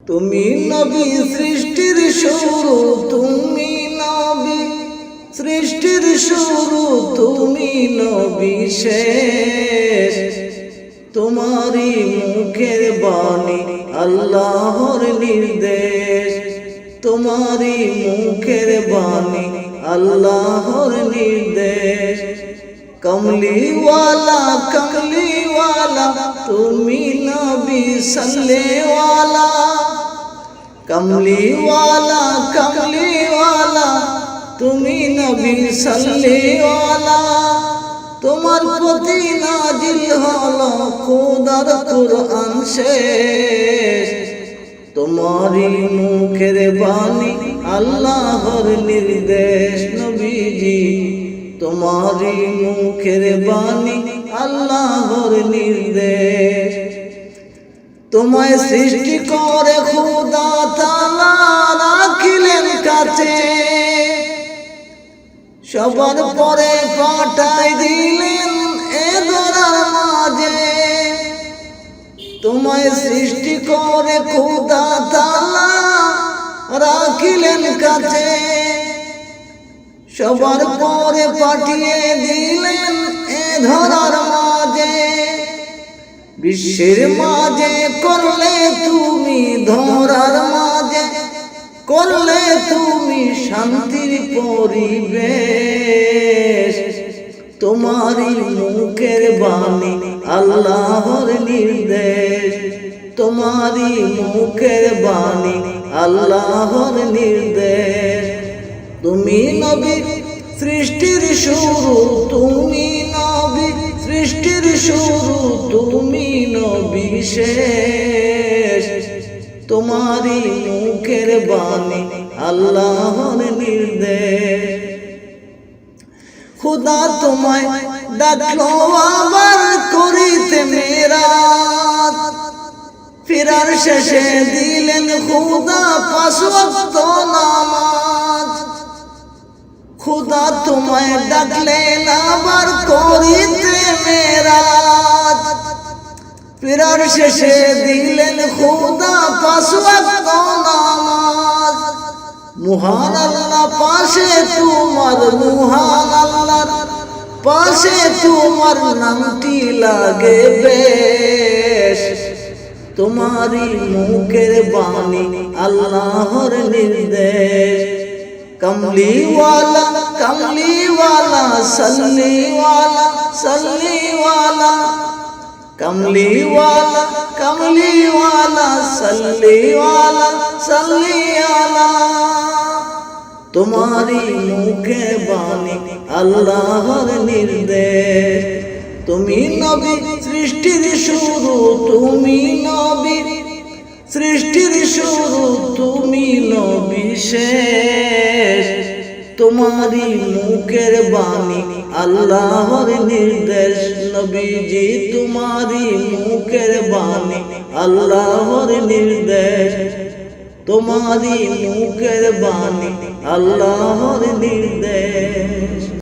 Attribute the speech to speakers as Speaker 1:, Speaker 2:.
Speaker 1: তুমি নবী সৃষ্টির শুরু, তুমি নবী সৃষ্টির শুরু, তুমি নবী শেষ। তোমারই মুখের বাণী আল্লাহর নির্দেশ, তোমারই মুখের বাণী আল্লাহর নির্দেশ। কমলিওয়ালা কমলিওয়ালা তুমি নবী সাল্লেওয়ালা, কমলিওয়ালা কমলিওয়ালা তুমি নবী সাল্লেওয়ালা। তোমার প্রতি নাজিল হলো খোদার কুরআন শেষ। তোমারই মুখের বাণী আল্লাহর নির্দেশ নবীজি, তোমারই মুখের বাণী আল্লাহর নির্দেশ। তোমায় সৃষ্টি করে খোদা তাআলা রাখিলেন কাছে, সবার পরে পাঠাই দিলেন এ ধরার মাঝে। তোমায় সৃষ্টি করে খোদা তাআলা রাখিলেন কাছে, সবার পরে পাঠিয়ে দিলেন এ ধরার মাঝে। বিশ্বের মাঝে করলে তুমি ধরার মাঝে, করলে তুমি শান্তির পরিবেশ। তোমারই মুখের বাণী আল্লাহর নির্দেশ, তোমারই মুখের বাণী আল্লাহর নির্দেশ। তুমি নবী সৃষ্টির শুরু, তুমি নবী সৃষ্টির শুরু, তুমি নবী শেষ। তোমারই মুখের বাণী আল্লাহর নির্দেশ। খোদা তোমায় ডাকলো আবার করিতে মেরাজ, ফিরার শেষে দিলেন খোদা 5 ওয়াক্ত নামাজ। খোদা তোমায় ডাকলেন আবার করিতে মেরাজ, ফিরার শেষে দিলেন খোদা 5 ওয়াক্ত নামাজ। মহান আল্লাহ পাশে তোমার, মহান আল্লাহর পাশে তোমার নামটি লাগে বেশ। তোমারই মুখের বাণী আল্লাহর নির্দেশ। কমলিওয়ালা কমলিওয়ালা সাল্লিওয়ালা সাল্লিওয়ালা, কমলিওয়ালা কমলিওয়ালা সাল্লিওয়ালা সাল্লিওয়ালা। তোমারই মুখে বাণী আল্লাহর নির্দেশ। তুমি নবী সৃষ্টির শুরু, তুমি নবী সৃষ্টির শুরু, তুমি নবী শেষ। তোমারই মুখের বাণী আল্লাহর নির্দেশ নবীজি, তোমারই মুখের বাণী আল্লাহর নির্দেশ, তোমারই মুখের বাণী আল্লাহর নির্দেশ।